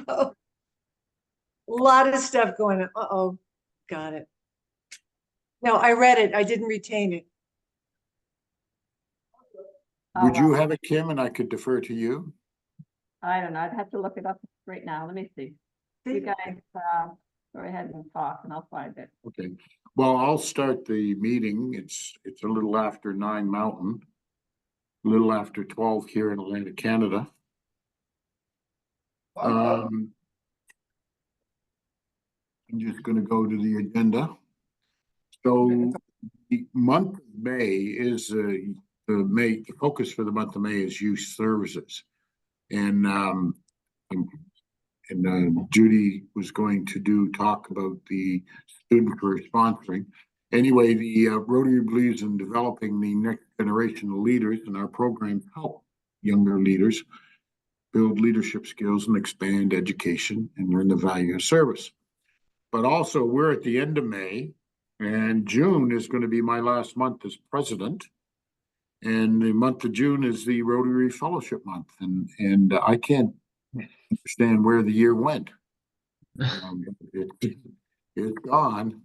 So, a lot of stuff going on. Uh-oh, got it. No, I read it. I didn't retain it. Would you have it, Kim, and I could defer to you? I don't know. I'd have to look it up right now. Let me see. You guys go ahead and talk and I'll find it. Okay. Well, I'll start the meeting. It's a little after 9 Mountain, a little after 12 here in Atlantic, Canada. I'm just going to go to the agenda. So the month of May is the focus for the month of May is youth services, and Judy was going to talk about the student we're sponsoring. Anyway, the Rotary believes in developing the next generation of leaders, and our programs help younger leaders build leadership skills and expand education and learn the value of service. But also, we're at the end of May, and June is going to be my last month as president. And the month of June is the Rotary Fellowship Month, and I can't understand where the year went. It's gone.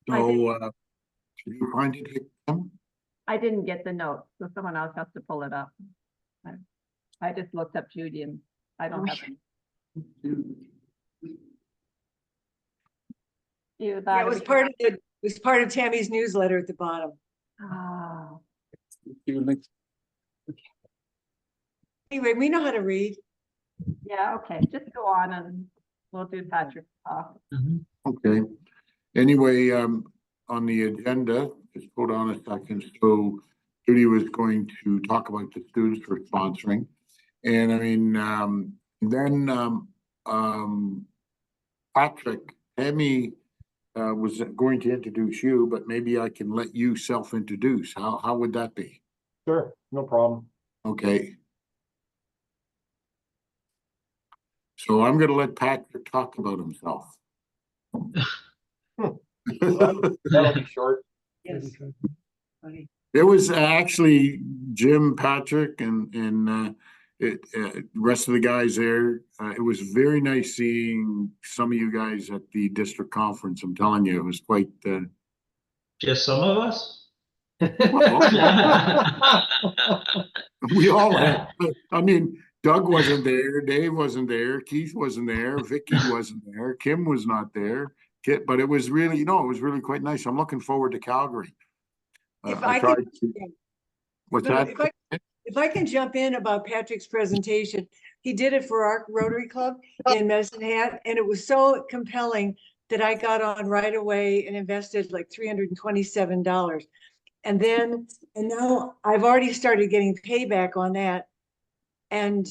So, did you find it, Kim? I didn't get the note, so someone else has to pull it up. I just looked up Judy and I don't have any. Yeah, it was part of Tammy's newsletter at the bottom. Oh. Anyway, we know how to read. Yeah, okay, just go on and we'll do Patrick's talk. Okay. Anyway, on the agenda, just hold on a second. So Judy was going to talk about the students for sponsoring. And I mean, then Patrick, Tammy was going to introduce you, but maybe I can let you self-introduce. How would that be? Sure, no problem. Okay. So I'm going to let Patrick talk about himself. That'll be short. Yes. Okay. It was actually Jim, Patrick, and the rest of the guys there. It was very nice seeing some of you guys at the district conference. I'm telling you, it was quite. Just some of us? We all had. I mean, Doug wasn't there, Dave wasn't there, Keith wasn't there, Vicky wasn't there, Kim was not there. But it was really, it was really quite nice. I'm looking forward to Calgary. If I can jump in about Patrick's presentation, he did it for our Rotary Club in Medicine Hat, and it was so compelling that I got on right away and invested like $327. And now I've already started getting payback on that. And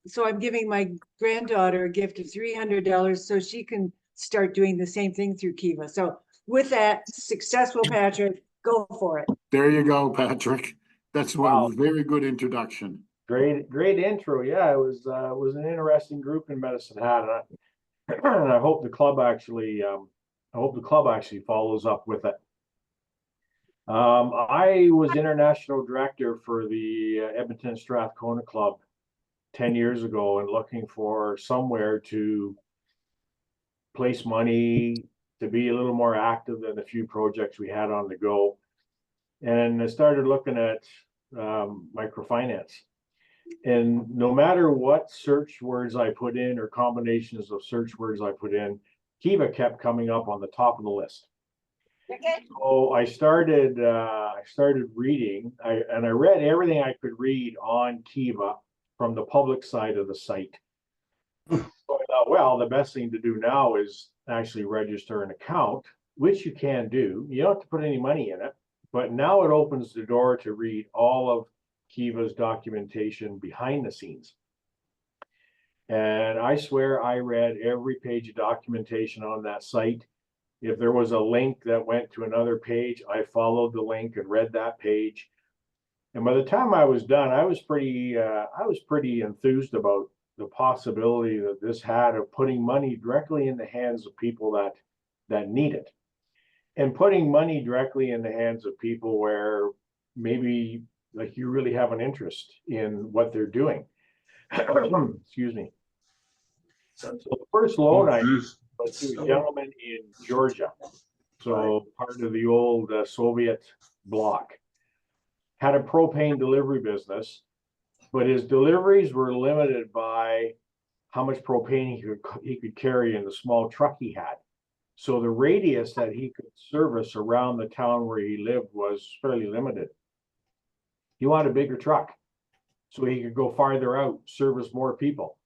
so I'm giving my granddaughter a gift of $300 so she can start doing the same thing through Kiva. So with that, successful Patrick, go for it. There you go, Patrick. That's a very good introduction. Great intro. Yeah, it was an interesting group in Medicine Hat, and I hope the club actually follows up with it. I was international director for the Edmonton Strathcona Club 10 years ago, and looking for somewhere to place money, to be a little more active than the few projects we had on the go. And I started looking at microfinance. And no matter what search words I put in or combinations of search words I put in, Kiva kept coming up on the top of the list. Okay. So I started reading, and I read everything I could read on Kiva from the public side of the site. So I thought, well, the best thing to do now is actually register an account, which you can do. You don't have to put any money in it, but now it opens the door to read all of Kiva's documentation behind the scenes. And I swear I read every page of documentation on that site. If there was a link that went to another page, I followed the link and read that page. And by the time I was done, I was pretty enthused about the possibility that this had of putting money directly in the hands of people that need it, and putting money directly in the hands of people where maybe like you really have an interest in what they're doing. Excuse me. So the first loan I was to a gentleman in Georgia, so part of the old Soviet bloc. Had a propane delivery business, but his deliveries were limited by how much propane he could carry in the small truck he had. So the radius that he could service around the town where he lived was fairly limited. He wanted a bigger truck so he could go farther out, service more people.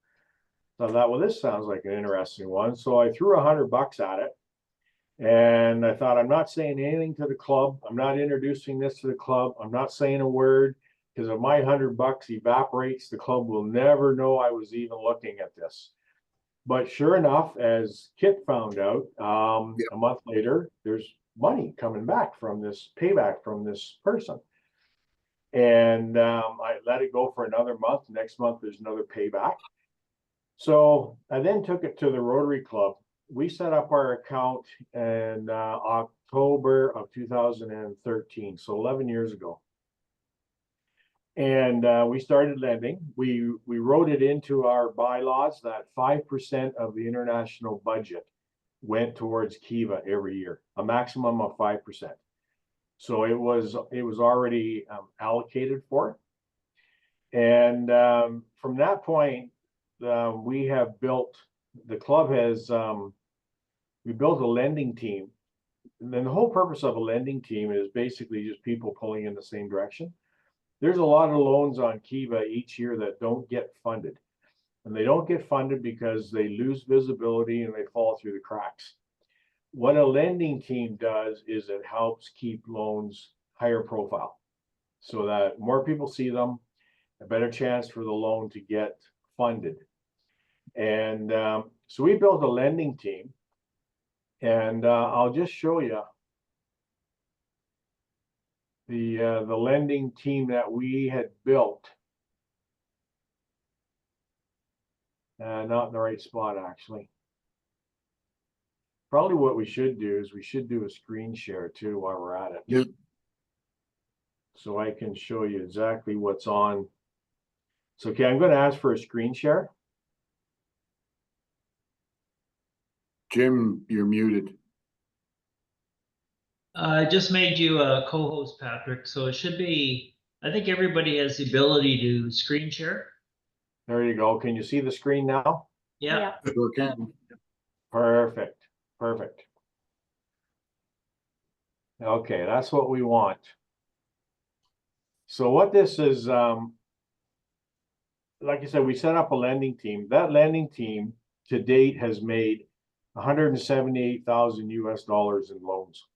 So I thought, well, this sounds like an interesting one. So I threw $100 at it. And I thought, I'm not saying anything to the club. I'm not introducing this to the club. I'm not saying a word, because if my $100 evaporates, the club will never know I was even looking at this. But sure enough, as Kit found out, a month later, there's money coming back from this payback from this person. And I let it go for another month. Next month, there's another payback. So I then took it to the Rotary Club. We set up our account in October of 2013, so 11 years ago. And we started lending. We wrote it into our bylaws that 5% of the international budget went towards Kiva every year, a maximum of 5%. So it was already allocated for. And from that point, we have built, the club has, we built a lending team. And then the whole purpose of a lending team is basically just people pulling in the same direction. There's a lot of loans on Kiva each year that don't get funded. And they don't get funded because they lose visibility and they fall through the cracks. What a lending team does is it helps keep loans higher profile so that more people see them, a better chance for the loan to get funded. And so we built a lending team, and I'll just show you the lending team that we had built. Not in the right spot, actually. Probably what we should do is we should do a screen share too while we're at it. Yep. So I can show you exactly what's on. So, okay, I'm going to ask for a screen share. Jim, you're muted. I just made you a co-host, Patrick, so it should be, I think everybody has the ability to screen share. There you go. Can you see the screen now? Yeah. Sure can. Perfect. Perfect. Okay, that's what we want. So what this is, like I said, we set up a lending team. That lending team to date has made 178,000 US dollars in loans.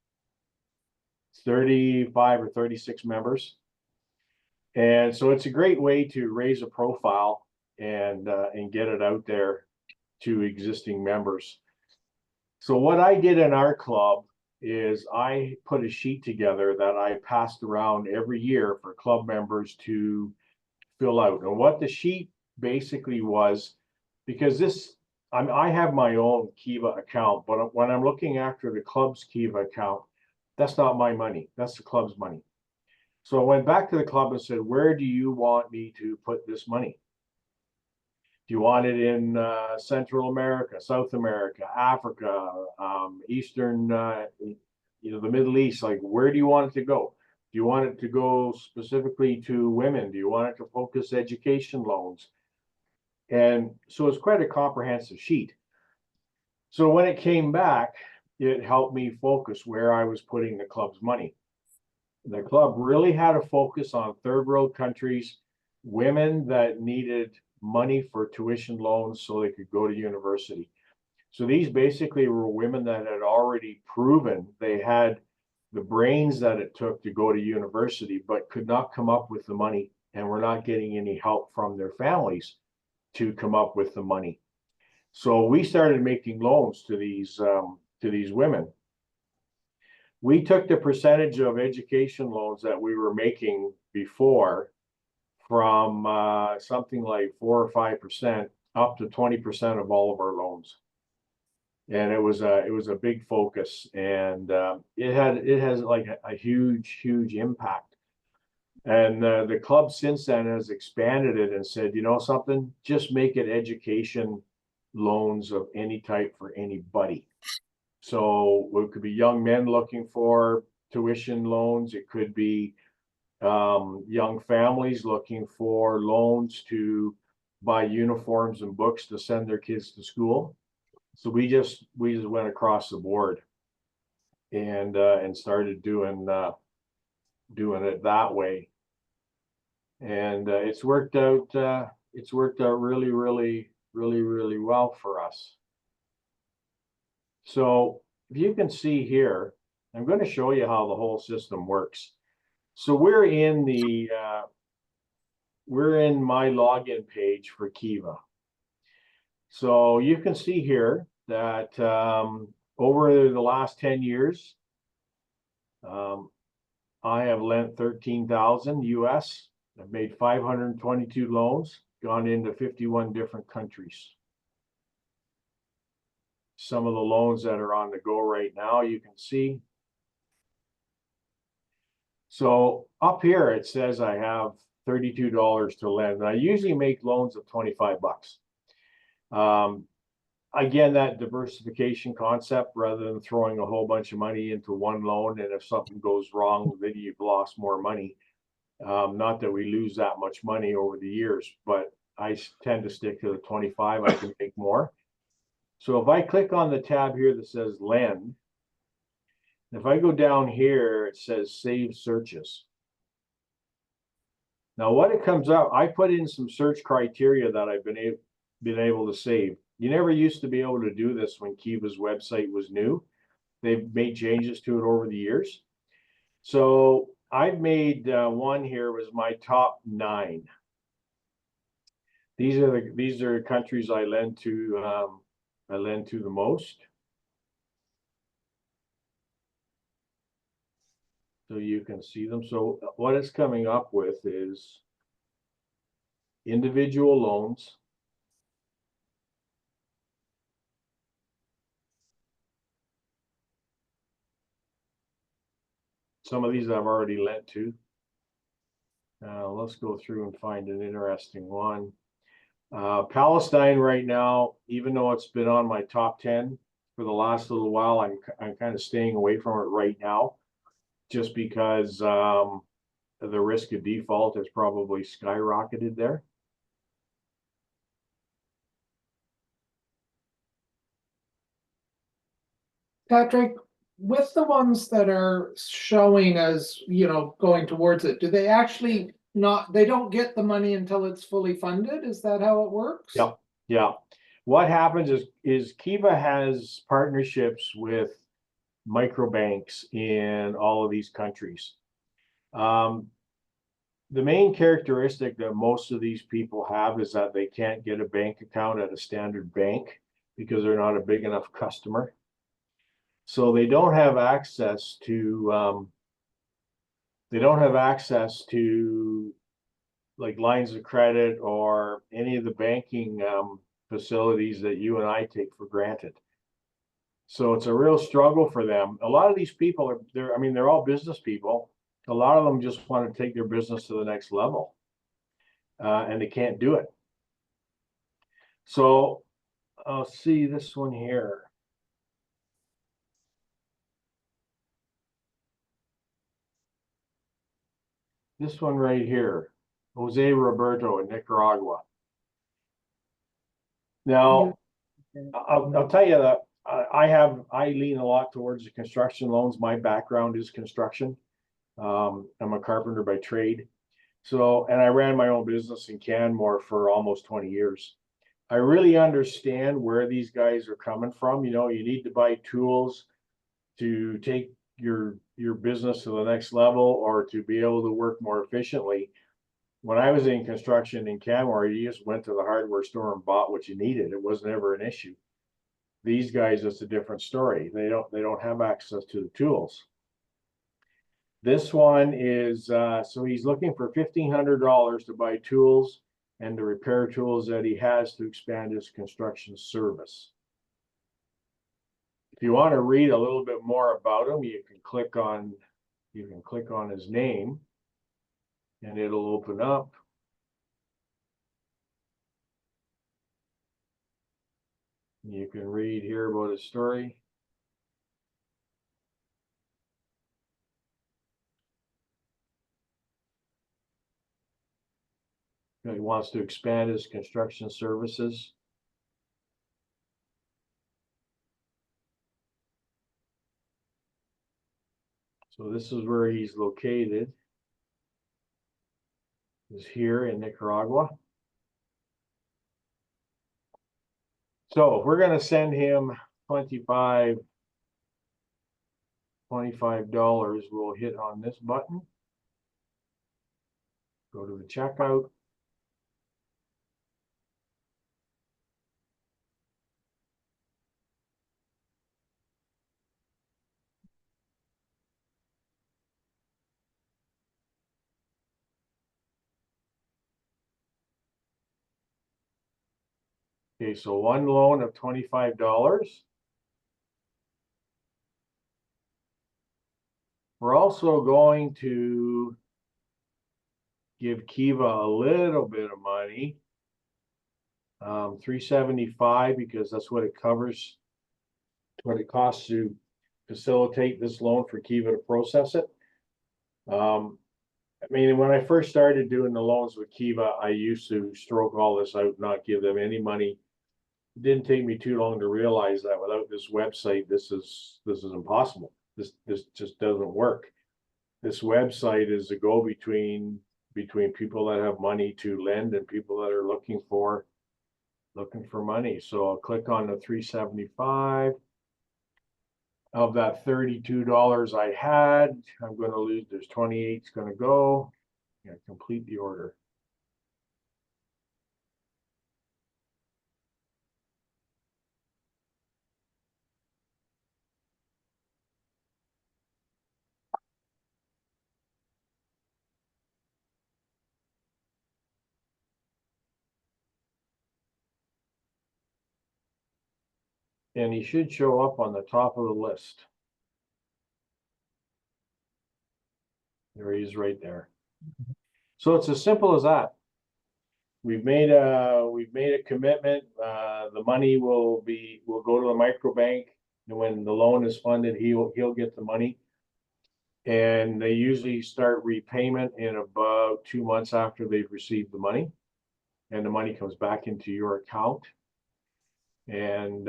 35 or 36 members. And so it's a great way to raise a profile and get it out there to existing members. So what I did in our club is I put a sheet together that I passed around every year for club members to fill out. And what the sheet basically was, because this, I have my own Kiva account, but when I'm looking after the club's Kiva account, that's not my money, that's the club's money. So I went back to the club and said, where do you want me to put this money? Do you want it in Central America, South America, Africa, Eastern, the Middle East? Like, where do you want it to go? Do you want it to go specifically to women? Do you want it to focus education loans? And so it's quite a comprehensive sheet. So when it came back, it helped me focus where I was putting the club's money. The club really had a focus on third world countries, women that needed money for tuition loans so they could go to university. So these basically were women that had already proven they had the brains that it took to go to university, but could not come up with the money and were not getting any help from their families to come up with the money. So we started making loans to these women. We took the percentage of education loans that we were making before from something like 4 or 5% up to 20% of all of our loans. And it was a big focus, and it has like a huge impact. And the club since then has expanded it and said, you know something, just make it education loans of any type for anybody. So it could be young men looking for tuition loans. It could be young families looking for loans to buy uniforms and books to send their kids to school. So we just went across the board and started doing it that way. And it's worked out really, really, really, really well for us. So if you can see here, I'm going to show you how the whole system works. So we're in my login page for Kiva. So you can see here that over the last 10 years, I have lent 13,000 US. I've made 522 loans, gone into 51 different countries. Some of the loans that are on the go right now, you can see. So up here, it says I have $32 to lend. And I usually make loans of 25 bucks. Again, that diversification concept, rather than throwing a whole bunch of money into one loan, and if something goes wrong, then you've lost more money. Not that we lose that much money over the years, but I tend to stick to the 25. I can make more. So if I click on the tab here that says lend, if I go down here, it says save searches. Now what it comes up, I put in some search criteria that I've been able to save. You never used to be able to do this when Kiva's website was new. They've made changes to it over the years. So I've made one here was my top 9. These are countries I lend to the most. So you can see them. So what it's coming up with is individual loans. Some of these I've already lent to. Let's go through and find an interesting one. Palestine right now, even though it's been on my top 10 for the last little while, I'm kind of staying away from it right now, just because the risk of default has probably skyrocketed there. Patrick, with the ones that are showing as, going towards it, do they actually they don't get the money until it's fully funded? Is that how it works? Yeah, yeah. What happens is Kiva has partnerships with microbanks in all of these countries. The main characteristic that most of these people have is that they can't get a bank account at a standard bank because they're not a big enough customer. So they don't have access to like lines of credit or any of the banking facilities that you and I take for granted. So it's a real struggle for them. A lot of these people they're all business people. A lot of them just want to take their business to the next level, and they can't do it. So I'll see this one here. This one right here, Jose Roberto in Nicaragua. Now, I'll tell you that I lean a lot towards the construction loans. My background is construction. I'm a carpenter by trade. So, and I ran my own business in Canmore for almost 20 years. I really understand where these guys are coming from. You need to buy tools to take your business to the next level or to be able to work more efficiently. When I was in construction in Canmore, you just went to the hardware store and bought what you needed. It was never an issue. These guys, it's a different story. They don't have access to the tools. This one is so he's looking for $1,500 to buy tools and the repair tools that he has to expand his construction service. If you want to read a little bit more about him, you can click on his name. And it'll open up. You can read here about his story. He wants to expand his construction services. So this is where he's located. Is here in Nicaragua. So if we're going to send him $25, we'll hit on this button. Go to the checkout. Okay, so one loan of $25. We're also going to give Kiva a little bit of money. $375 because that's what it covers, what it costs to facilitate this loan for Kiva to process it. I mean, when I first started doing the loans with Kiva, I used to stroke all this out, not give them any money. It didn't take me too long to realize that without this website, this is impossible. This just doesn't work. This website is a go-between between people that have money to lend and people that are looking for money. So I'll click on the 375. Of that $32 I had, I'm going to lose, there's 28's going to go. Yeah, complete the order. And he should show up on the top of the list. There he is right there. So it's as simple as that. We've made a commitment. The money will go to the microbank, and when the loan is funded, he'll get the money. And they usually start repayment in about 2 months after they've received the money, and the money comes back into your account. And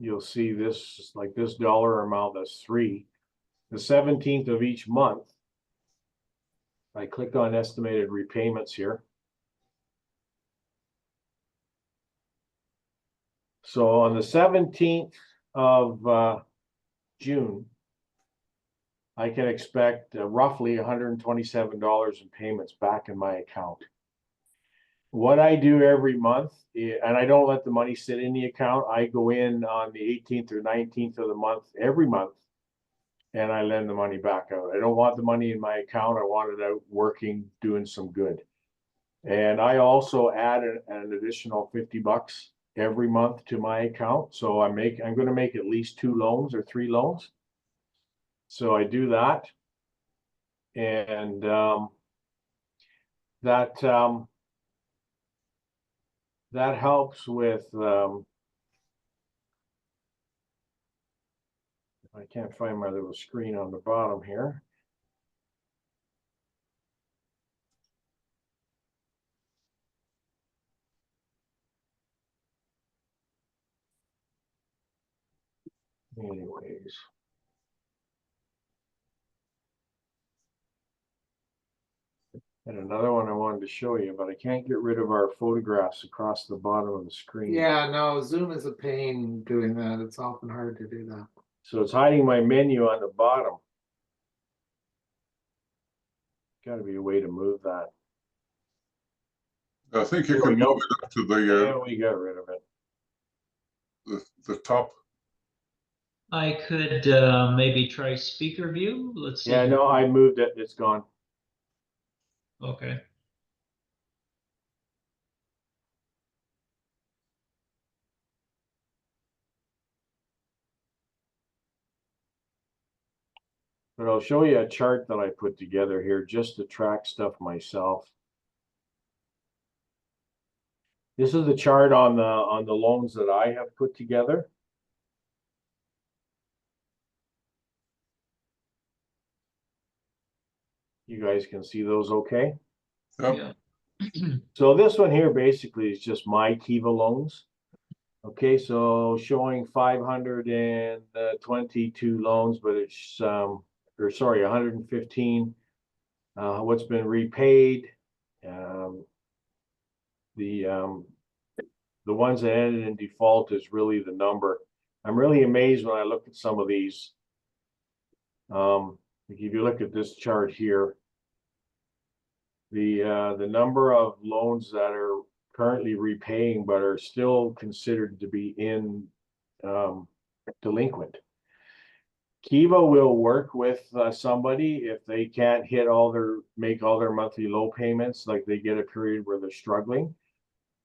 you'll see this, like this dollar amount, that's 3. The 17th of each month, I click on estimated repayments here. So on the 17th of June, I can expect roughly $127 in payments back in my account. What I do every month, and I don't let the money sit in the account, I go in on the 18th or 19th of the month, every month, and I lend the money back out. I don't want the money in my account. I want it out working, doing some good. And I also add an additional $50 every month to my account. So I'm going to make at least 2 loans or 3 loans. So I do that. And that helps with I can't find my little screen on the bottom here. Anyways. And another one I wanted to show you, but I can't get rid of our photographs across the bottom of the screen. Yeah, no, Zoom is a pain doing that. It's often hard to do that. So it's hiding my menu on the bottom. Got to be a way to move that. I think you There can we go. move it up to Yeah, we got rid of it. the top. I could maybe try speaker view. Let's see. Yeah, no, I moved it. It's gone. Okay. But I'll show you a chart that I put together here just to track stuff myself. This is the chart on the loans that I have put together. You guys can see those okay? Yep. Yeah. So this one here basically is just my Kiva loans. Okay, so showing 522 loans, but it's or sorry, 115. What's been repaid? The ones that ended in default is really the number. I'm really amazed when I look at some of these. If you look at this chart here, the number of loans that are currently repaying but are still considered to be in delinquent. Kiva will work with somebody if they can't make all their monthly low payments, like they get a period where they're struggling.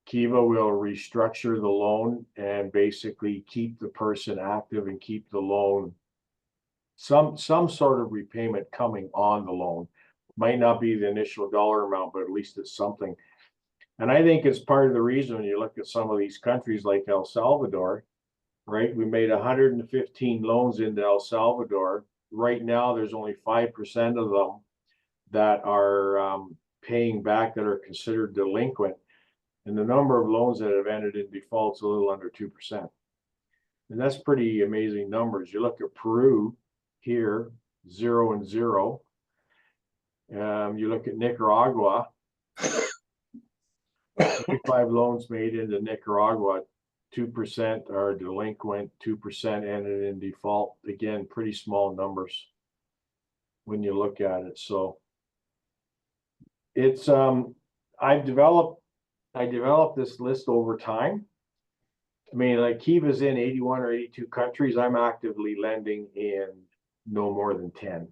Kiva will restructure the loan and basically keep the person active and keep the loan some sort of repayment coming on the loan. Might not be the initial dollar amount, but at least it's something. And I think it's part of the reason when you look at some of these countries like El Salvador, right? We made 115 loans into El Salvador. Right now, there's only 5% of them that are paying back that are considered delinquent. And the number of loans that have ended in default is a little under 2%. And that's pretty amazing numbers. You look at Peru here, 0 and 0. You look at Nicaragua, 25 loans made into Nicaragua, 2% are delinquent, 2% ended in default. Again, pretty small numbers when you look at it. So it's I developed this list over time. I mean, like Kiva's in 81 or 82 countries. I'm actively lending in no more than 10.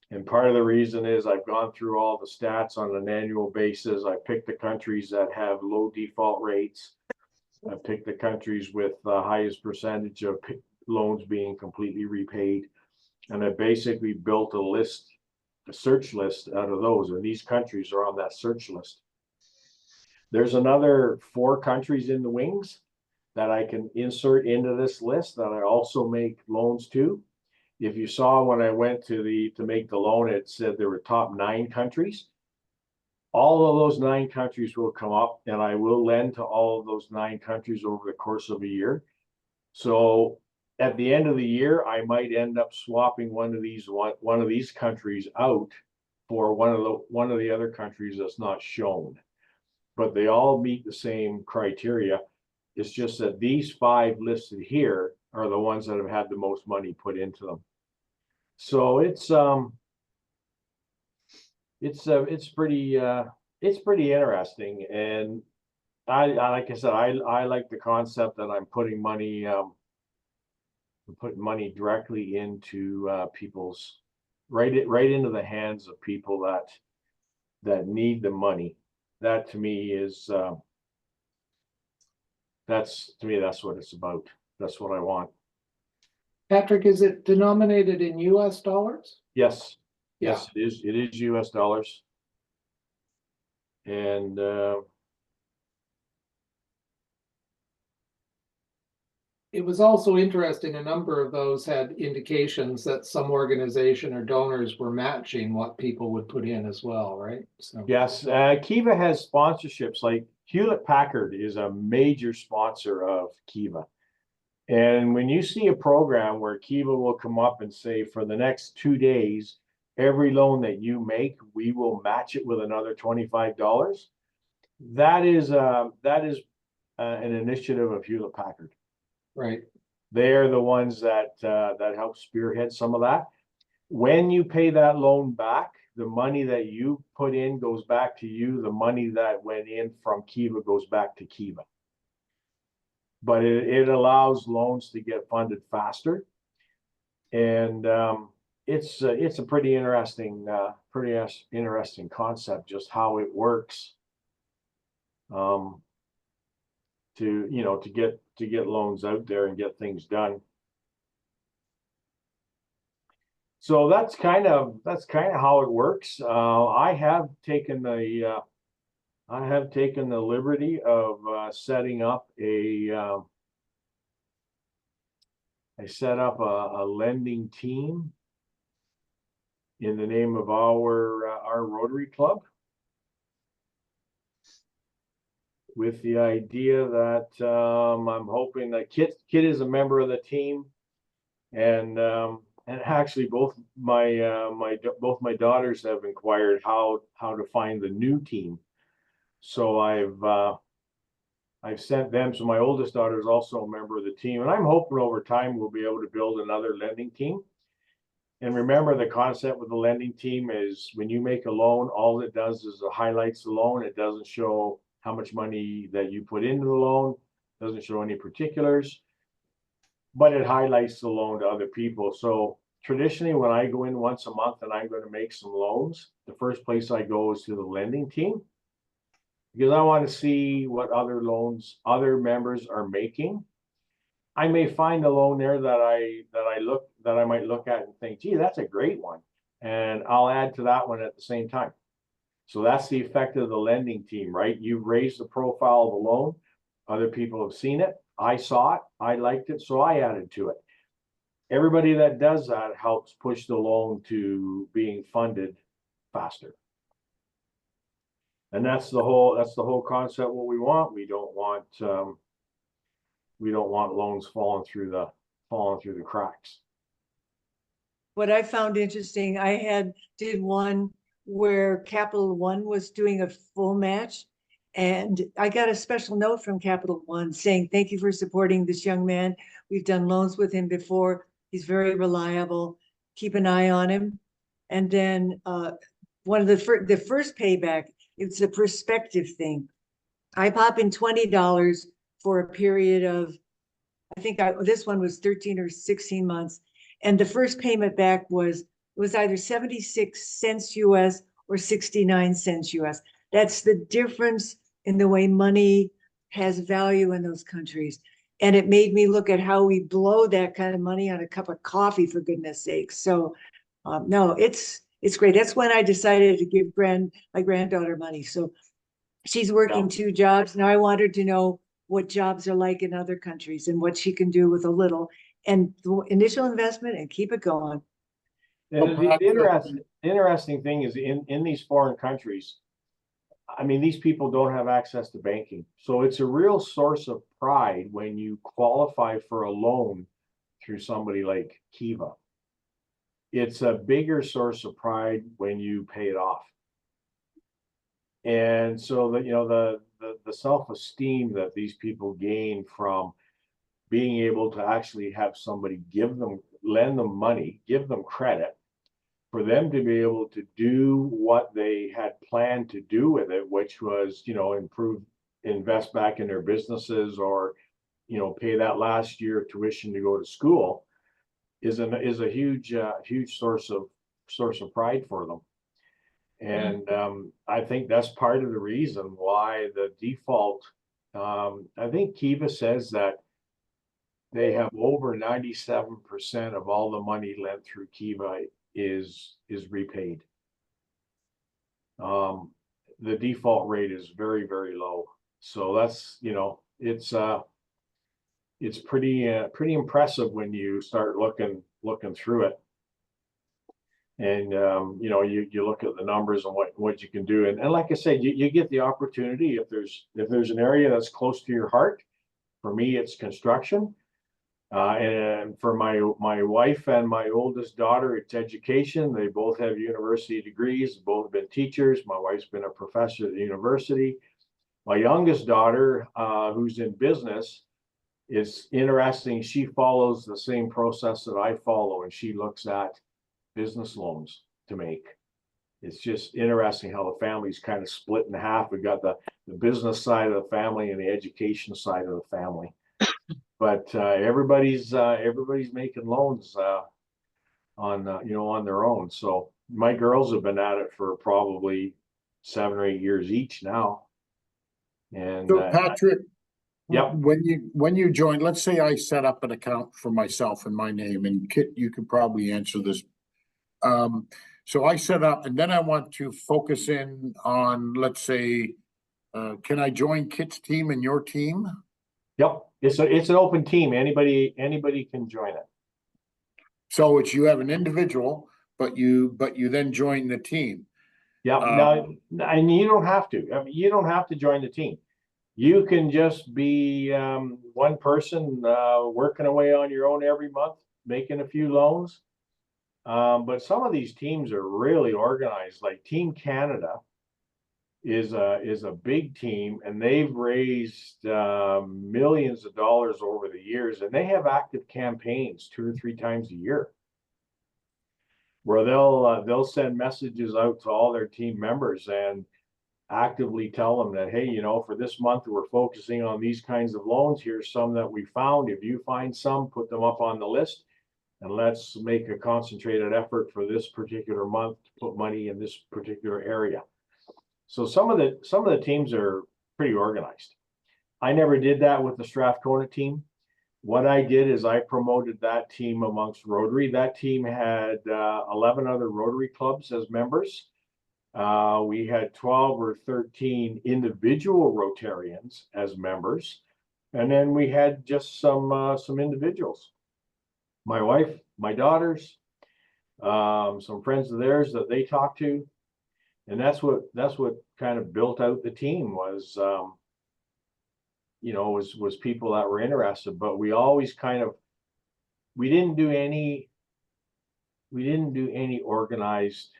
And part of the reason is I've gone through all the stats on an annual basis. I picked the countries that have low default rates. I picked the countries with the highest percentage of loans being completely repaid. And I basically built a search list out of those. And these countries are on that search list. There's another 4 countries in the wings that I can insert into this list that I also make loans to. If you saw when I went to make the loan, it said there were top 9 countries. All of those 9 countries will come up, and I will lend to all of those 9 countries over the course of a year. So at the end of the year, I might end up swapping one of these countries out for one of the other countries that's not shown. But they all meet the same criteria. It's just that these 5 listed here are the ones that have had the most money put into them. So it's pretty interesting. And I like I said, I like the concept that I'm putting money directly into people's right into the hands of people that need the money. That to me is that's what it's about. That's what I want. Patrick, is it denominated in US dollars? Yes. Yeah. Yes, it is US dollars. And It was also interesting, a number of those had indications that some organization or donors were matching what people would put in as well, right? So yes, Kiva has sponsorships. Like Hewlett Packard is a major sponsor of Kiva. And when you see a program where Kiva will come up and say, for the next 2 days, every loan that you make, we will match it with another $25. That is an initiative of Hewlett Packard. right. They are the ones that help spearhead some of that. When you pay that loan back, the money that you put in goes back to you. The money that went in from Kiva goes back to Kiva. But it allows loans to get funded faster, and it's a pretty interesting concept, just how it works. To get loans out there and get things done. So that's kind of how it works. I have taken the liberty of setting up I set up a lending team in the name of our Rotary Club, with the idea that I'm hoping that Kit is a member of the team, and actually both my daughters have inquired how to find the new team. So I've sent them. So my oldest daughter is also a member of the team, and I'm hoping over time we'll be able to build another lending team. And remember, the concept with the lending team is when you make a loan, all it does is it highlights the loan. It doesn't show how much money that you put into the loan, doesn't show any particulars, but it highlights the loan to other people. So traditionally, when I go in once a month and I'm going to make some loans, the first place I go is to the lending team, because I want to see what other loans other members are making. I may find a loan there that I might look at and think, gee, that's a great one, and I'll add to that one at the same time. So that's the effect of the lending team, right? You've raised the profile of the loan. Other people have seen it. I saw it. I liked it, so I added to it. Everybody that does that helps push the loan to being funded faster. And that's the whole concept. What we want. We don't want loans falling through the cracks. What I found interesting, I did one where Capital One was doing a full match, and I got a special note from Capital One saying, thank you for supporting this young man. We've done loans with him before. He's very reliable. Keep an eye on him. And then one of the first payback, it's a perspective thing. I pop in $20 for a period of, I think this one was 13 or 16 months. And the first payment back was either 76 cents US or 69 cents US. That's the difference in the way money has value in those countries. And it made me look at how we blow that kind of money on a cup of coffee, for goodness sake. So no, it's great. That's when I decided to give my granddaughter money. So she's working 2 jobs. Now I want her to know what jobs are like in other countries and what she can do with a little, and the initial investment, and keep it going. And the interesting thing is in these foreign countries, I mean, these people don't have access to banking. So it's a real source of pride when you qualify for a loan through somebody like Kiva. It's a bigger source of pride when you pay it off. And so that, the self-esteem that these people gain from being able to actually have somebody lend them money, give them credit, for them to be able to do what they had planned to do with it, which was, invest back in their businesses, or, pay that last year of tuition to go to school, is a huge source of pride for them. And I think that's part of the reason why the default, I think Kiva says that they have over 97% of all the money lent through Kiva is repaid. The default rate is very, very low. So that's, it's pretty impressive when you start looking through it. And you look at the numbers and what you can do. And like I said, you get the opportunity if there's an area that's close to your heart. For me, it's construction. And for my wife and my oldest daughter, it's education. They both have university degrees, both have been teachers. My wife's been a professor at the university. My youngest daughter, who's in business, is interesting. She follows the same process that I follow, and she looks at business loans to make. It's just interesting how the family's kind of split in half. We've got the business side of the family and the education side of the family. But everybody's making loans on their own. So my girls have been at it for probably 7 or 8 years each now. And So Patrick, yep. When you join, let's say I set up an account for myself in my name, and Kit, you could probably answer this So I set up, and then I want to focus in on, let's say, can I join Kit's team and your team? Yep, it's an open team. Anybody can join it. So it's, you have an individual, but you then join the team. Yeah, now, and you don't have to. I mean, you don't have to join the team. You can just be one person working away on your own every month, making a few loans. But some of these teams are really organized. Like Team Canada is a big team, and they've raised millions of dollars over the years, and they have active campaigns 2 or 3 times a year, where they'll send messages out to all their team members and actively tell them that, hey, you know, for this month we're focusing on these kinds of loans. Here's some that we found. If you find some, put them up on the list, and let's make a concentrated effort for this particular month to put money in this particular area. So some of the teams are pretty organized. I never did that with the Strathcona team. What I did is I promoted that team amongst Rotary. That team had 11 other Rotary clubs as members. We had 12 or 13 individual Rotarians as members, and then we had just some individuals. My wife, my daughters, some friends of theirs that they talked to, and that's what kind of built out the team was, you know, was people that were interested. But we always we didn't do any organized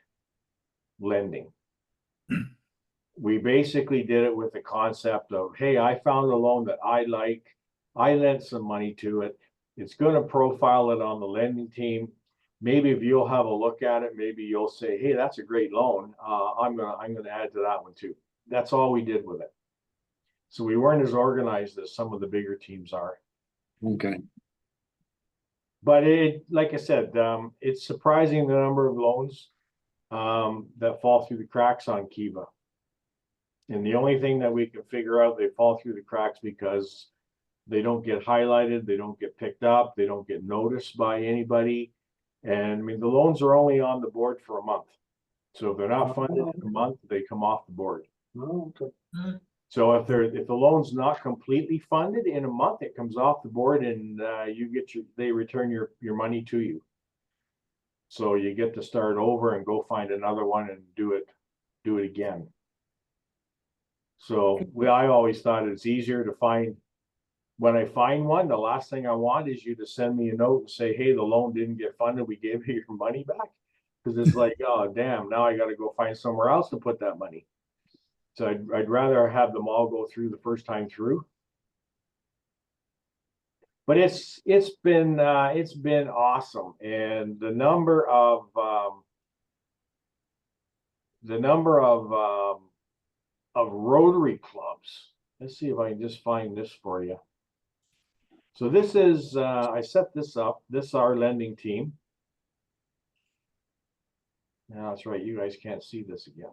lending. We basically did it with the concept of, hey, I found a loan that I like, I lent some money to it, it's going to profile it on the lending team. Maybe if you'll have a look at it, maybe you'll say, hey, that's a great loan, I'm gonna add to that one too. That's all we did with it. So we weren't as organized as some of the bigger teams are. Okay. But like I said, it's surprising the number of loans that fall through the cracks on Kiva. And the only thing that we can figure out, they fall through the cracks because they don't get highlighted, they don't get picked up, they don't get noticed by anybody. And I mean, the loans are only on the board for a month. So if they're not funded in a month, they come off the board. Oh, okay. So if the loan's not completely funded in a month, it comes off the board, and they return your money to you. So you get to start over and go find another one and do it again. So I always thought it's easier to find. When I find one, the last thing I want is you to send me a note and say, hey, the loan didn't get funded, we gave you your money back. Because it's like, oh damn, now I got to go find somewhere else to put that money. So I'd rather have them all go through the first time through. But it's been awesome, and the number of Rotary clubs. Let's see if I can just find this for you. So this is I set this up. This is our lending team. No, that's right. You guys can't see this again.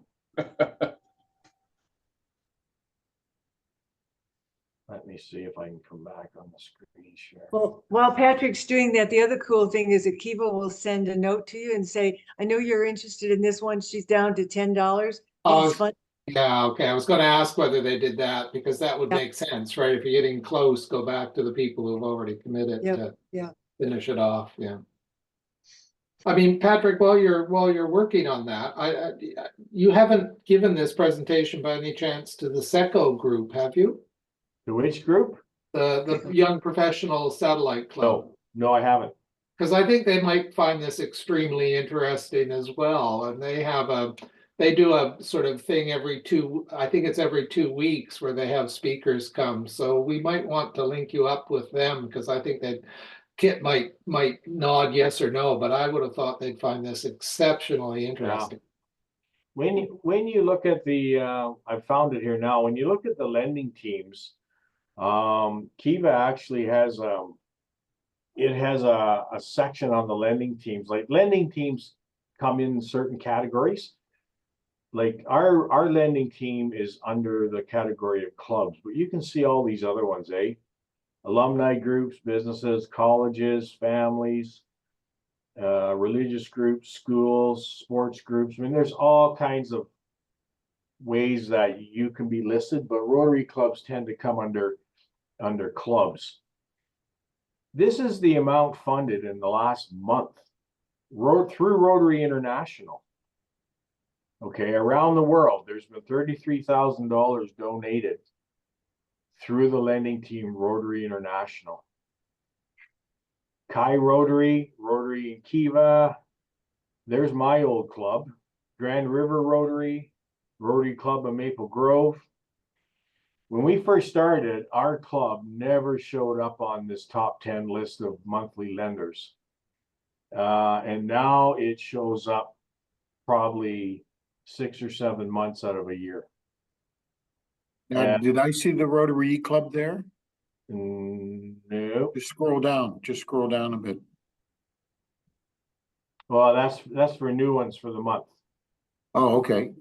Let me see if I can come back on the screen share. Well, while Patrick's doing that, the other cool thing is that Kiva will send a note to you and say, I know you're interested in this one. She's down to $10. Oh, It's fun. yeah, okay. I was going to ask whether they did that, because that would Yeah. make sense, right? If you're getting close, go back to the people who've already committed Yep, to yeah. finish it off. Yeah. I mean, Patrick, while you're working on that, you haven't given this presentation by any chance to the RECCO group, have you? The which group? The Young Professional Satellite Club. No, I haven't. Because I think they might find this extremely interesting as well. And they do a sort of thing every 2 weeks where they have speakers come. So we might want to link you up with them, because I think that Kit might nod yes or no, but I would have thought they'd find this exceptionally interesting. Yeah. When you look at I found it here now. When you look at the lending teams, Kiva actually has a section on the lending teams. Like, lending teams come in certain categories. Like our lending team is under the category of clubs, but you can see all these other ones, alumni groups, businesses, colleges, families. religious groups, schools, sports groups. I mean, there's all kinds of ways that you can be listed, but Rotary clubs tend to come under clubs. This is the amount funded in the last month through Rotary International. Okay, around the world, there's been $33,000 donated through the lending team, Rotary International. Kai Rotary, Rotary in Kiva, there's my old club, Grand River Rotary, Rotary Club of Maple Grove. When we first started, our club never showed up on this top 10 list of monthly lenders. And now it shows up probably 6 or 7 months out of a year. Now, did I see the Rotary Club there? No. Just scroll down a bit. Well, that's for new ones for the month. Oh, okay.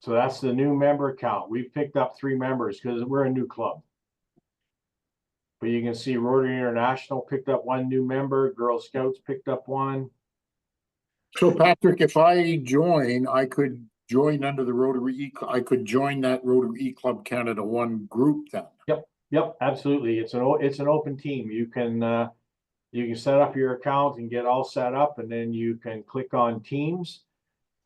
So that's the new member count. We've picked up 3 members because we're a new club. But you can see Rotary International picked up 1 new member, Girl Scouts picked up 1. So Patrick, if I join, I could join under the Rotary I could join that Rotary Club Canada 1 group then. Yep, absolutely. It's an open team. You can set up your account and get all set up, and then you can click on Teams.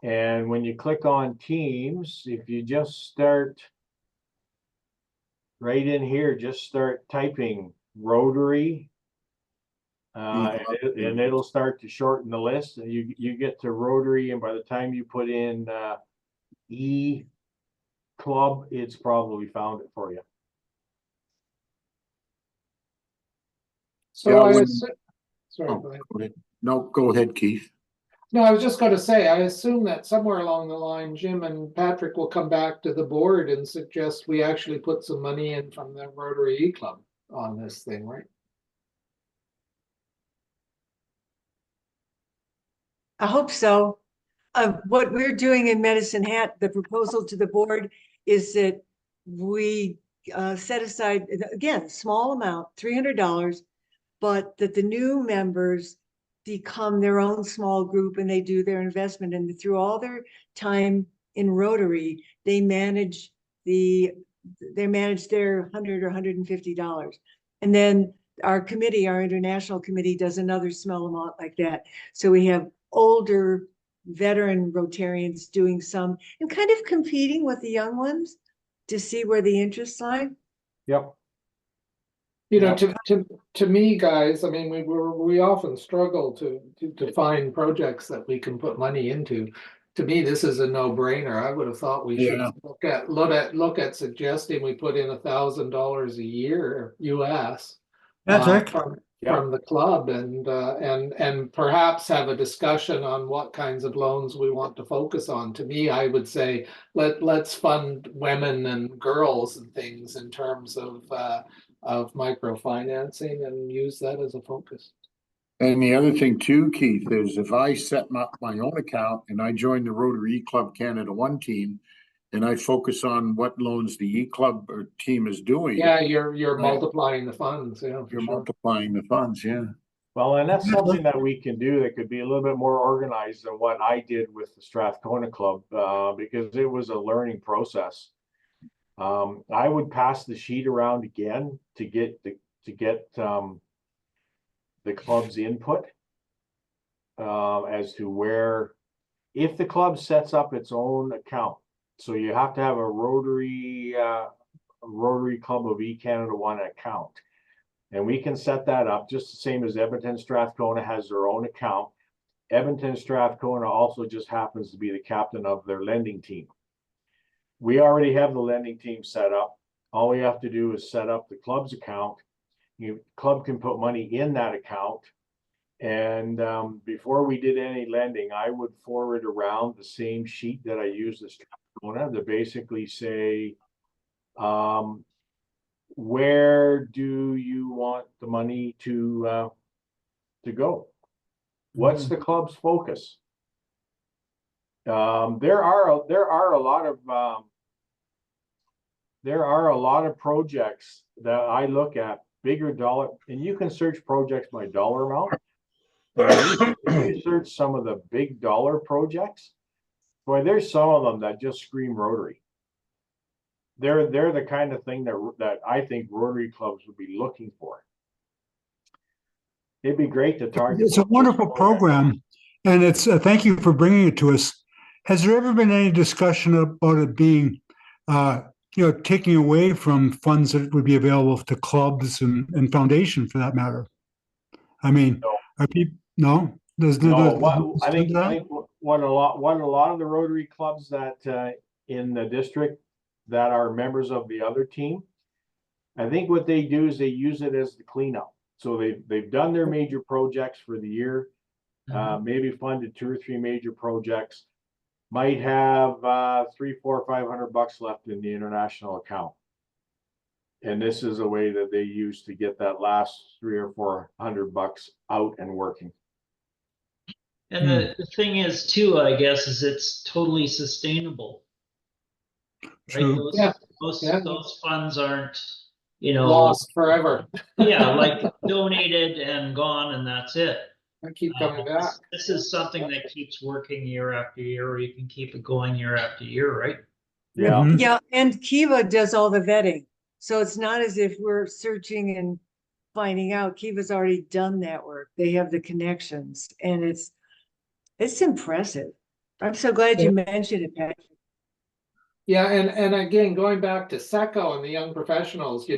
And when you click on Teams, if you just start right in here, just start typing Rotary, and it'll start to shorten the list, and you get to Rotary, and by the time you put in E Club, it's probably found it for you. So Yeah, I when- assume, sorry, Oh, go ahead. go ahead. No, go ahead, Keith. No, I was just gonna say, I assume that somewhere along the line, Jim and Patrick will come back to the board and suggest we actually put some money in from the Rotary Club on this thing, right? I hope so. What we're doing in Medicine Hat, the proposal to the board is that we set aside, again, small amount, $300, but that the new members become their own small group and they do their investment, and through all their time in Rotary, they manage their $100 or $150. And then our committee, our international committee, does another small amount like that. So we have older veteran Rotarians doing some and kind of competing with the young ones to see where the interests lie. Yep. You know, to me, guys, I mean, we often struggle to find projects that we can put money into. To me, this is a no-brainer. I would have thought we should look at suggesting we put in $1,000 a year US from the club, and perhaps have a discussion on what kinds of loans we want to focus on. To me, I would say let's fund women and girls and things in terms of microfinancing and use that as a focus. And the other thing too, Keith, is if I set my own account and I join the Rotary Club Canada 1 team and I focus on what loans the E Club or team is doing. Yeah, you're multiplying the funds. Yeah, you're multiplying the funds. Yeah. Well, and that's something that we can do that could be a little bit more organized than what I did with the Strathcona Club, because it was a learning process. I would pass the sheet around again to get the club's input as to where, if the club sets up its own account, so you have to have a Rotary Club of E Canada 1 account, and we can set that up just the same as Edmonton Strathcona has their own account. Edmonton Strathcona also just happens to be the captain of their lending team. We already have the lending team set up. All we have to do is set up the club's account. Club can put money in that account. And before we did any lending, I would forward around the same sheet that I used at Strathcona to basically say, where do you want the money to go? What's the club's focus? There are a lot of projects that I look at, bigger dollar, and you can search projects by dollar amount. If you search some of the big dollar projects, boy, there's some of them that just scream Rotary. They're the kind of thing that I think Rotary clubs would be looking for. It'd be great to target. It's a wonderful program, and it's thank you for bringing it to us. Has there ever been any discussion about it being, taking away from funds that would be available to clubs and foundation for that matter? I mean, No. are people no? I think what a lot of the Rotary clubs that in the district that are members of the other team, I think what they do is they use it as the cleanup. So they've done their major projects for the year, maybe funded 2 or 3 major projects, might have $300, $400, $500 left in the international account. And this is a way that they use to get that last $300 or $400 out and working. And the thing is too, I guess, is it's totally sustainable. Right? True. Those funds aren't, Lost forever. yeah, like donated and gone and that's it. I keep coming back. This is something that keeps working year after year, or you can keep it going year after year, right? Yeah. Mhm. Yeah, and Kiva does all the vetting. So it's not as if we're searching and finding out. Kiva's already done that work. They have the connections, and it's impressive. I'm so glad you mentioned it, Patrick. Yeah, and again, going back to RECCO and the young professionals,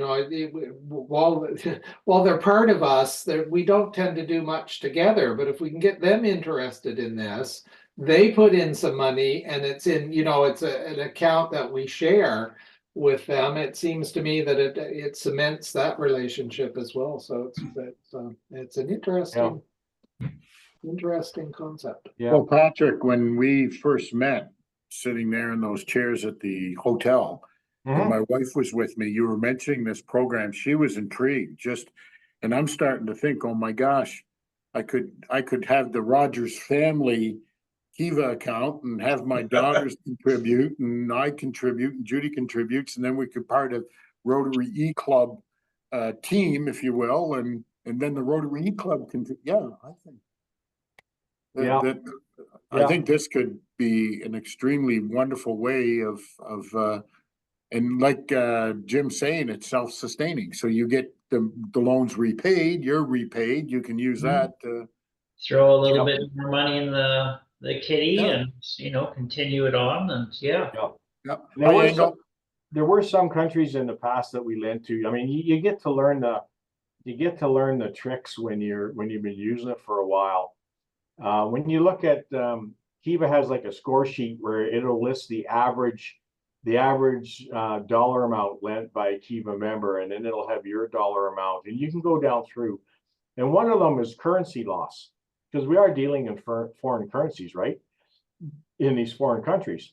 while they're part of us, we don't tend to do much together. But if we can get them interested in this, they put in some money, and it's in, it's an account that we share with them. It seems to me that it cements that relationship as well. So it's an interesting concept. Yeah. Well, Patrick, when we first met, sitting there in those chairs at the hotel, and my wife was with me, you were mentioning this program. She was intrigued, and I'm starting to think, oh my gosh, I could have the Rogers family Kiva account and have my daughters contribute, and I contribute, and Judy contributes, and then we could part of Rotary E Club team, if you will, and then the Rotary E Club can, I think. I think this could be an extremely wonderful way of and like Jim's saying, it's self-sustaining. So you get the loans repaid, you're repaid, you can use that. Throw a little bit more money in the kitty Yeah. and continue it on, and yeah. There were some countries in the past that we lent to. I mean, you get to learn the tricks when you've been using it for a while. When you look at Kiva has like a score sheet where it'll list the average dollar amount lent by a Kiva member, and then it'll have your dollar amount, and you can go down through. And one of them is currency loss, because we are dealing in foreign currencies, right? In these foreign countries.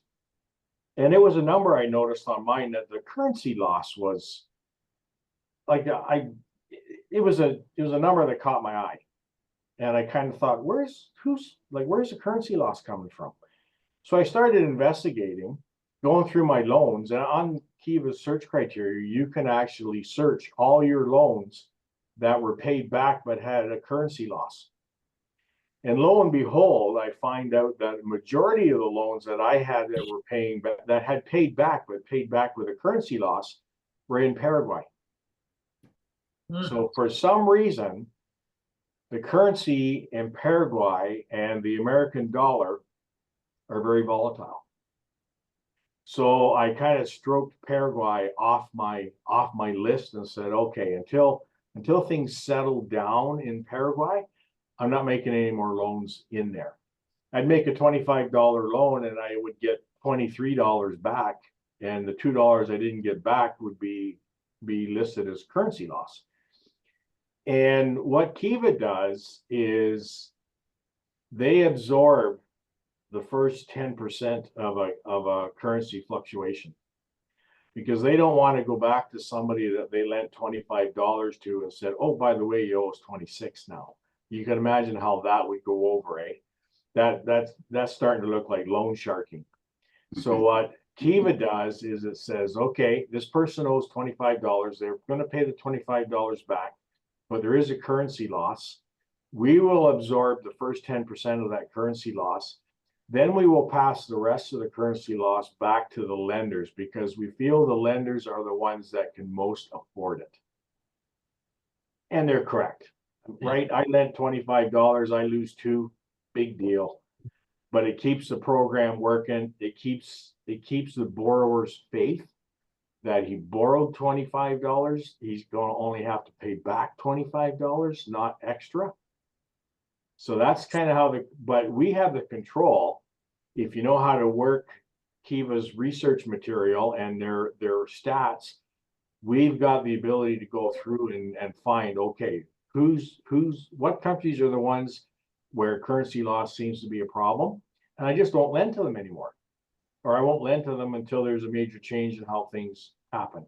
And it was a number I noticed on mine that the currency loss was like it was a number that caught my eye. And I kind of thought, where's the currency loss coming from? So I started investigating, going through my loans, and on Kiva's search criteria, you can actually search all your loans that were paid back but had a currency loss. And lo and behold, I find out that the majority of the loans that I had that were paying back, that had paid back but paid back with a currency loss, were in Paraguay. So for some reason, the currency in Paraguay and the American dollar are very volatile. So I kind of stroked Paraguay off my list and said, okay, until things settle down in Paraguay, I'm not making any more loans in there. I'd make a $25 loan and I would get $23 back, and the $2 I didn't get back would be listed as currency loss. And what Kiva does is they absorb the first 10% of a currency fluctuation, because they don't want to go back to somebody that they lent $25 to and said, oh, by the way, you owe us 26 now. You can imagine how that would go over, eh? That's starting to look like loan sharking. So what Kiva does is it says, okay, this person owes $25. They're going to pay the $25 back, but there is a currency loss. We will absorb the first 10% of that currency loss. Then we will pass the rest of the currency loss back to the lenders because we feel the lenders are the ones that can most afford it. And they're correct, right? I lent $25, I lose $2, big deal. But it keeps the program working. It keeps the borrower's faith that he borrowed $25. He's going to only have to pay back $25, not extra. So that's kind of how but we have the control. If you know how to work Kiva's research material and their stats, we've got the ability to go through and find, okay, what countries are the ones where currency loss seems to be a problem, and I just don't lend to them anymore, or I won't lend to them until there's a major change in how things happen.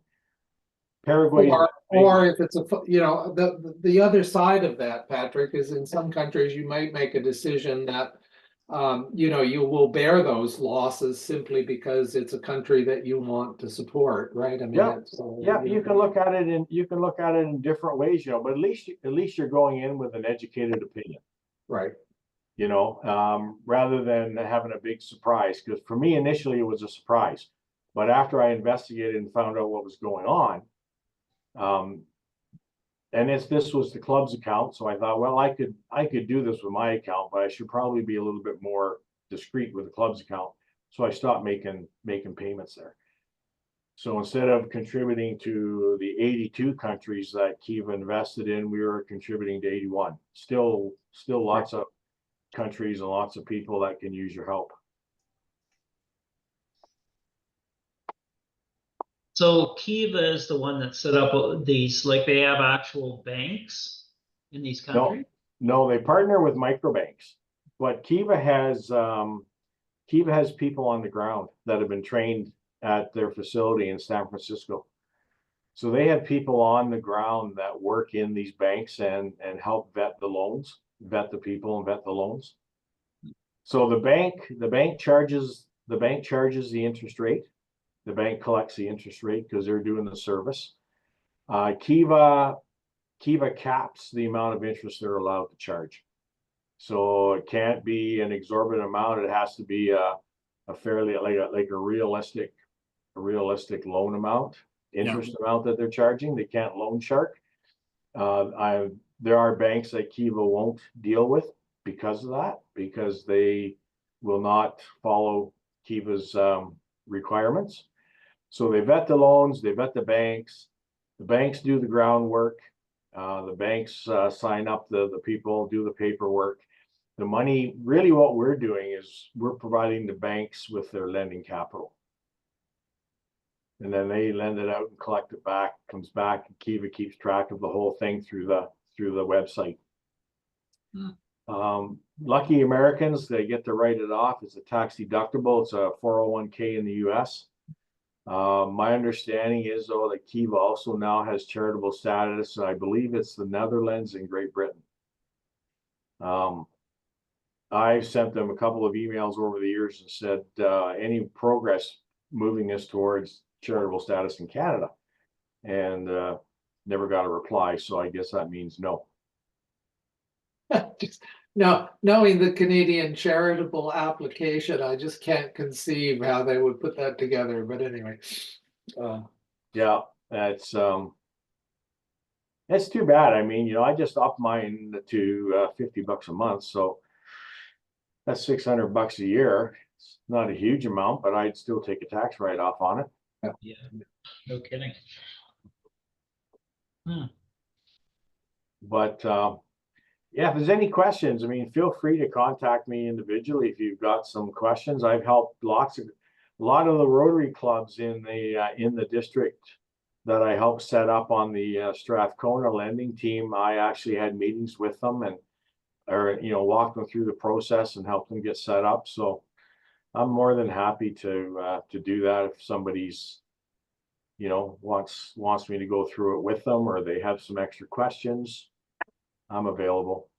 Paraguay, or if it's the other side of that, Patrick, is in some countries you might make a decision that you will bear those losses simply because it's a country that you want to support, right? I mean, you can look at it in different ways, but at least you're going in with an educated opinion, right? Rather than having a big surprise. Because for me, initially it was a surprise, but after I investigated and found out what was going on, and this was the club's account, so I thought, well, I could do this with my account, but I should probably be a little bit more discreet with the club's account. So I stopped making payments there. So instead of contributing to the 82 countries that Kiva invested in, we were contributing to 81. Still lots of countries and lots of people that can use your help. So Kiva is the one that set up these, like they have actual banks in these countries? No, they partner with microbanks, but Kiva has people on the ground that have been trained at their facility in San Francisco. So they have people on the ground that work in these banks and help vet the loans, vet the people and vet the loans. So the bank charges the interest rate. The bank collects the interest rate because they're doing the service. Kiva caps the amount of interest they're allowed to charge. So it can't be an exorbitant amount. It has to be a fairly like a realistic loan amount, interest amount that they're charging. They can't loan shark. There are banks that Kiva won't deal with because of that, because they will not follow Kiva's requirements. So they vet the loans, they vet the banks do the groundwork, the banks sign up the people, do the paperwork. The money, really what we're doing is we're providing the banks with their lending capital. And then they lend it out and collect it back, comes back, and Kiva keeps track of the whole thing through the website. Lucky Americans, they get to write it off. It's a tax deductible. It's a 401k in the US. My understanding is, though, that Kiva also now has charitable status, and I believe it's the Netherlands and Great Britain. I've sent them a couple of emails over the years and said, any progress moving us towards charitable status in Canada, and never got a reply. So I guess that means no. No, knowing the Canadian charitable application, I just can't conceive how they would put that together. But anyway, yeah, that's too bad. I mean, I just upped mine to $50 a month, so that's $600 a year. It's not a huge amount, but I'd still take a tax write-off on it. Yeah, no kidding. But yeah, if there's any questions, I mean, feel free to contact me individually if you've got some questions. I've helped a lot of the Rotary clubs in the district that I helped set up on the Strathcona lending team. I actually had meetings with them and walked them through the process and helped them get set up. So I'm more than happy to do that if somebody's wants me to go through it with them, or they have some extra questions. I'm available.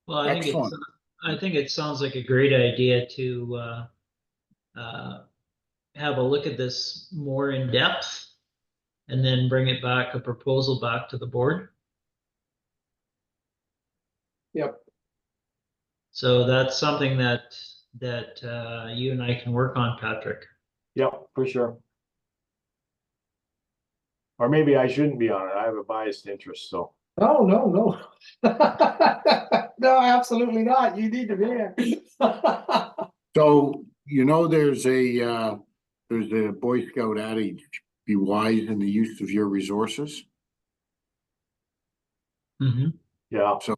Well, I think it sounds like a great idea to have a look at this more in depth and then bring it back, a proposal back to the board. Yep. So that's something that you and I can work on, Patrick. Yep, for sure. Or maybe I shouldn't be on it. I have a biased interest, so. No, no, no. No, absolutely not. You need to be here. So, you know, there's a Boy Scout adage, be wise in the use of your resources. Mm-hmm. Yeah, So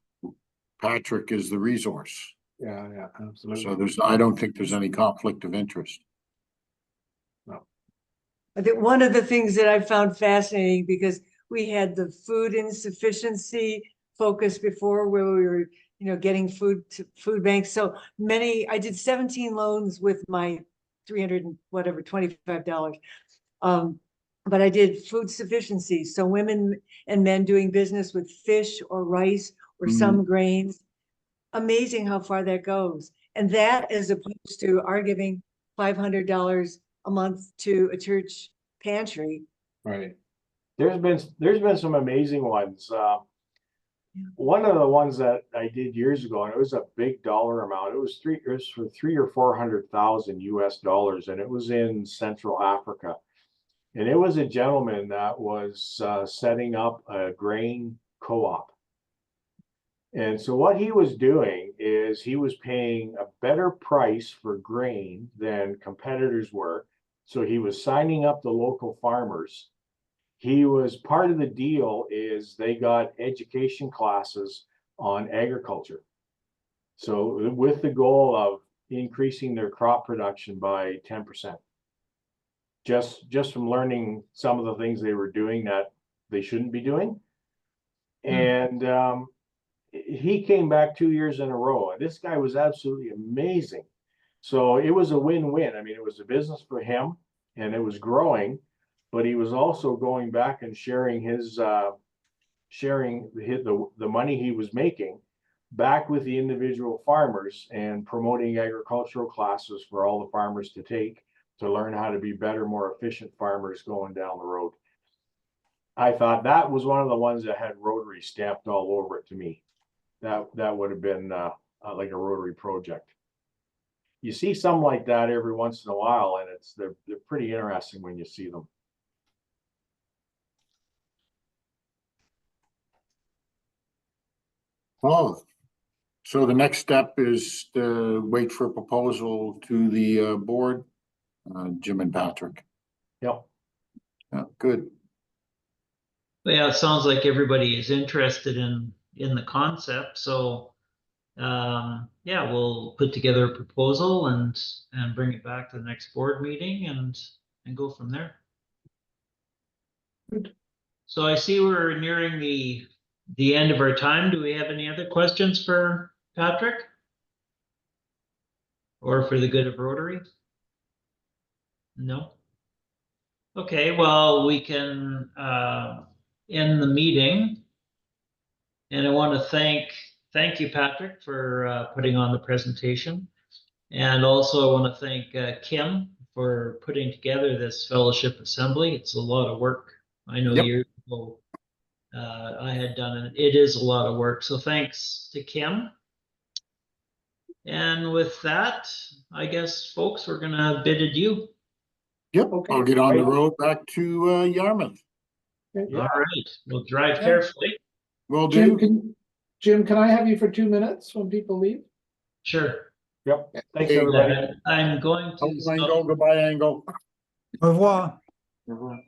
Patrick is the resource. Yeah, yeah, absolutely. So I don't think there's any conflict of interest. I think one of the things that I found fascinating, because we had the food insufficiency focus before, where we were, getting food to food banks. So many, I did 17 loans with my 300 and whatever, $25. But I did food sufficiency. So women and men doing business with fish or rice or some grains. Amazing how far that goes. And that, as opposed to our giving $500 a month to a church pantry. Right. there's been some amazing ones. One of the ones that I did years ago, and it was a big dollar amount. It was for $300,000 or $400,000 US, and it was in Central Africa. And it was a gentleman that was setting up a grain co-op. And so what he was doing is he was paying a better price for grain than competitors were. So he was signing up the local farmers. He was part of the deal is they got education classes on agriculture. So with the goal of increasing their crop production by 10%. Just from learning some of the things they were doing that they shouldn't be doing. And he came back 2 years in a row, and this guy was absolutely amazing. So it was a win-win. I mean, it was a business for him, and it was growing, but he was also going back and sharing the money he was making back with the individual farmers and promoting agricultural classes for all the farmers to take to learn how to be better, more efficient farmers going down the road. I thought that was one of the ones that had Rotary stamped all over it to me. That would have been like a Rotary project. You see some like that every once in a while, and they're pretty interesting when you see them. Oh, so the next step is to wait for a proposal to the board, Jim and Patrick. Yep. Yeah, good. But yeah, it sounds like everybody is interested in the concept. So yeah, we'll put together a proposal and bring it back to the next board meeting and go from there. Good. So I see we're nearing the end of our time. Do we have any other questions for Patrick? Or for the good of Rotary? No? Okay, well, we can end the meeting. And I want to thank you, Patrick, for putting on the presentation. And also I want to thank Kim for putting together this fellowship assembly. It's a lot of work. I know Yep. years ago I had done it. It is a lot of work. So thanks to Kim. And with that, I guess, folks, we're going to bid adieu. Yep, Okay. I'll get on the Right. road back to Yarmouth. All right. We'll drive Yeah. carefully. Will Jim, do. Jim, can I have you for 2 minutes when people leave? Sure. Yep. Thanks, Hey, everybody. I'm going to. Angle, goodbye, Angle. Au revoir. Au revoir.